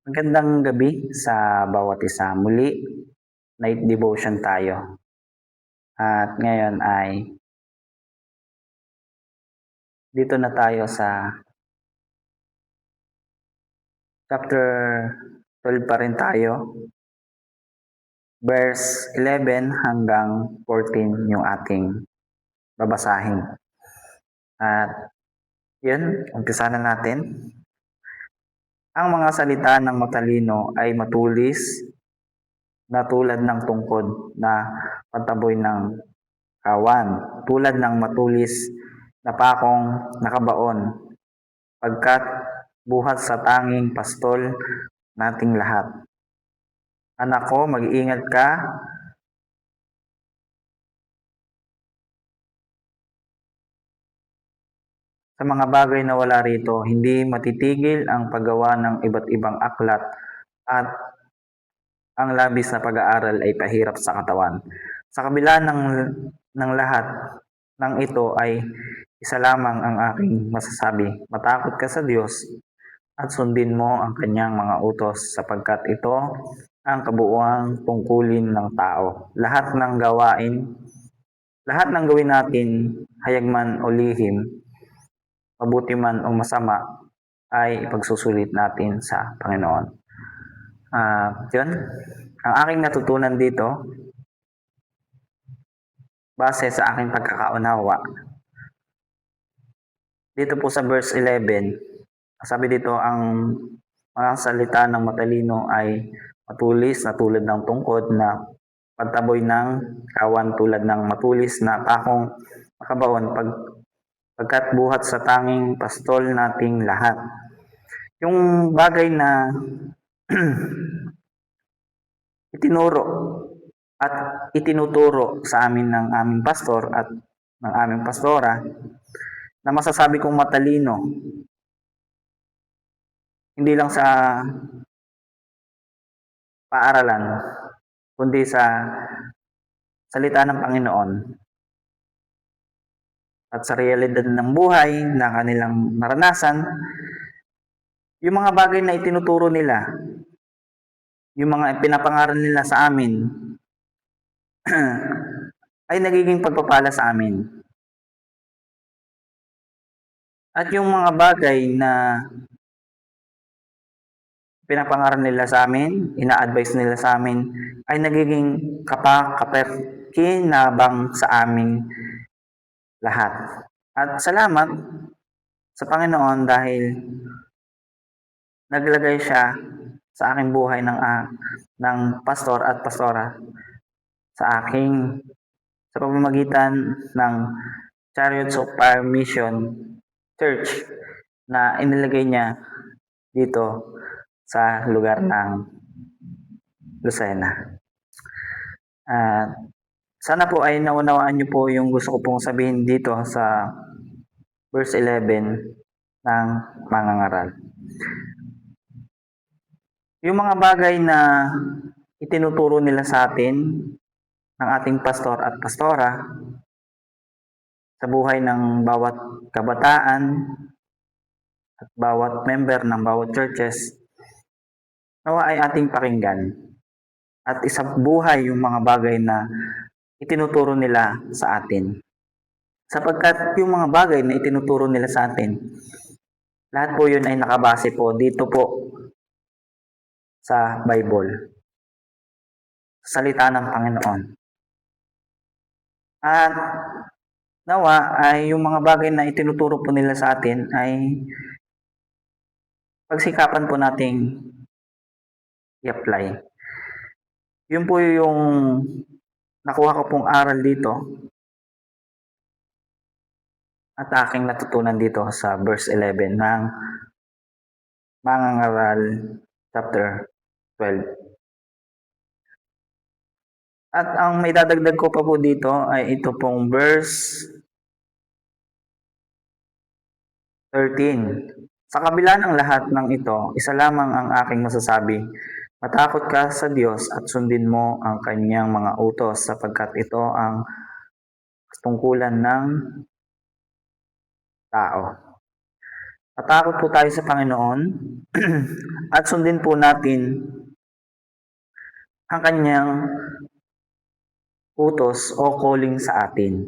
Magandang gabi sa bawat isa. Muli, night devotion tayo. At ngayon ay dito na tayo sa chapter 12 pa rin tayo. Verse 11 hanggang 14 yung ating babasahin. At yun, umpisa na natin. Ang mga salita ng matalino ay matulis na tulad ng tungkod na pataboy ng kawan, tulad ng matulis na pakong nakabaon, pagkat buhat sa tanging pastol nating lahat. Anak ko, mag-iingat ka sa mga bagay na wala rito. Hindi matitigil ang paggawa ng iba't ibang aklat at ang labis na pag-aaral ay pahirap sa katawan. Sa kabila ng lahat ng ito ay isa lamang ang aking masasabi. Matakot ka sa Diyos at sundin mo ang kanyang mga utos sapagkat ito ang kabuuang tungkulin ng tao. Lahat ng gawin natin, hayag man o lihim, mabuti man o masama, ay ipagsusulit natin sa Panginoon. Yun, ang aking natutunan dito, base sa aking pagkakaunawa, dito po sa verse 11, sabi dito, ang mga salita ng matalino ay matulis na tulad ng tungkod na pagtaboy ng kawan, tulad ng matulis na pakong makabaon, pagkat buhat sa tanging pastol nating lahat. Yung bagay na itinuro at itinuturo sa amin ng aming pastor at ng aming pastora na masasabi kong matalino, hindi lang sa paaralan, kundi sa salita ng Panginoon at sa realidad ng buhay na kanilang naranasan, yung mga bagay na itinuturo nila, yung mga pinapangaral nila sa amin, ay nagiging pagpapala sa amin. At yung mga bagay na pinapangaral nila sa amin, ina-advise nila sa amin, ay nagiging kapakinabang sa aming lahat. At salamat sa Panginoon dahil naglagay siya sa aking buhay ng pastor at pastora sa pamamagitan ng Chariots of Fire Mission Church na inilagay niya dito sa lugar ng Lucena. Sana po ay naunawaan niyo po yung gusto ko pong sabihin dito sa verse 11 ng mangangaral. Yung mga bagay na itinuturo nila sa atin ng ating pastor at pastora sa buhay ng bawat kabataan at bawat member ng bawat churches, nawa ay ating pakinggan at isabuhay yung mga bagay na itinuturo nila sa atin. Sapagkat yung mga bagay na itinuturo nila sa atin, lahat po yun ay nakabase po dito po sa Bible, salita ng Panginoon. At nawa ay yung mga bagay na itinuturo po nila sa atin ay pagsikapan po nating i-apply. Yun po yung nakuha ko pong aral dito at aking natutunan dito sa verse 11 ng Mangangaral chapter 12. At ang may dadagdag ko pa po dito ay ito pong verse 13. Sa kabila ng lahat ng ito, isa lamang ang aking masasabi. Matakot ka sa Diyos at sundin mo ang kanyang mga utos sapagkat ito ang tungkulan ng tao. Tatakot po tayo sa Panginoon at sundin po natin ang kanyang utos o calling sa atin.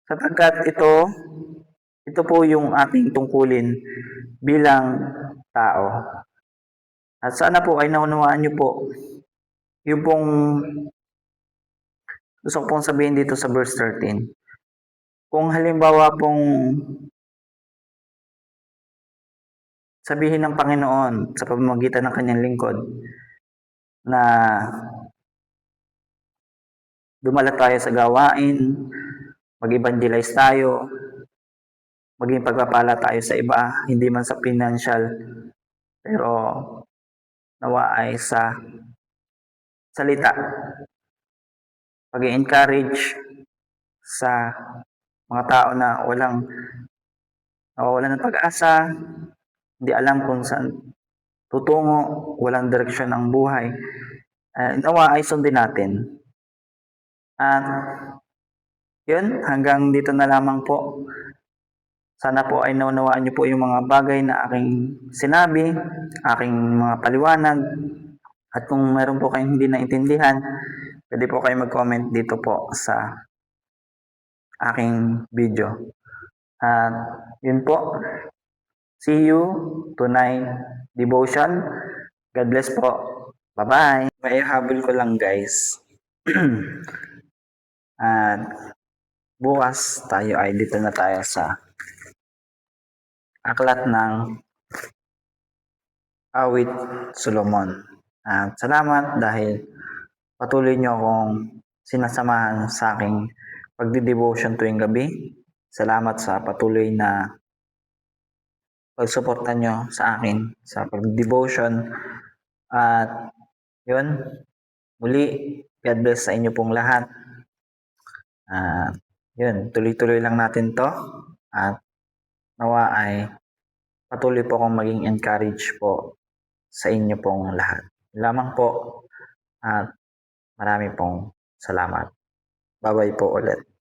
Sapagkat ito po yung ating tungkulin bilang tao. At sana po ay naunawaan niyo po yung pong gusto ko pong sabihin dito sa verse 13. Kung halimbawa pong sabihin ng Panginoon sa pamamagitan ng kanyang lingkod na dumala tayo sa gawain, mag-evangelize tayo, maging pagpapala tayo sa iba, hindi man sa financial, pero nawa ay sa salita. Pag-encourage sa mga tao na nawawalan ng pag-asa, hindi alam kung saan tutungo, walang direksyon ang buhay. Nawa ay sundin natin. At yun, hanggang dito na lamang po. Sana po ay naunawaan niyo po yung mga bagay na aking sinabi, aking mga paliwanag. At kung meron po kayong hindi naintindihan, pwede po kayo mag-comment dito po sa aking video. At yun po. See you tonight devotion. God bless po. Bye-bye. May habol ko lang guys. At bukas tayo ay dito na tayo sa aklat ng Awit Solomon. At salamat dahil patuloy nyo akong sinasamahan sa aking pagdi-devotion tuwing gabi. Salamat sa patuloy na pagsuporta nyo sa akin sa pag-devotion. At yun, muli, God bless sa inyo pong lahat. Yun, tuloy-tuloy lang natin to. At nawa ay patuloy po akong maging encourage po sa inyo pong lahat. Lamang po at marami pong salamat. Bye-bye po ulit.